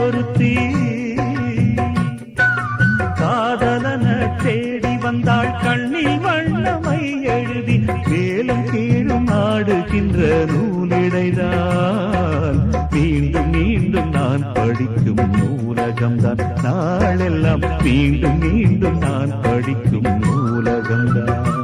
ஒருத்தி காதலன தேடி வந்தாள் கண்ணில் வண்ணமை எழுதி மேலும் கீழும் ஆடுகின்ற நூலிடைதான் மீண்டும் மீண்டும் நான் படிக்கும் நூலகம்தான் நாளெல்லாம் மீண்டும் மீண்டும் நான் படிக்கும் நூலகம்தான்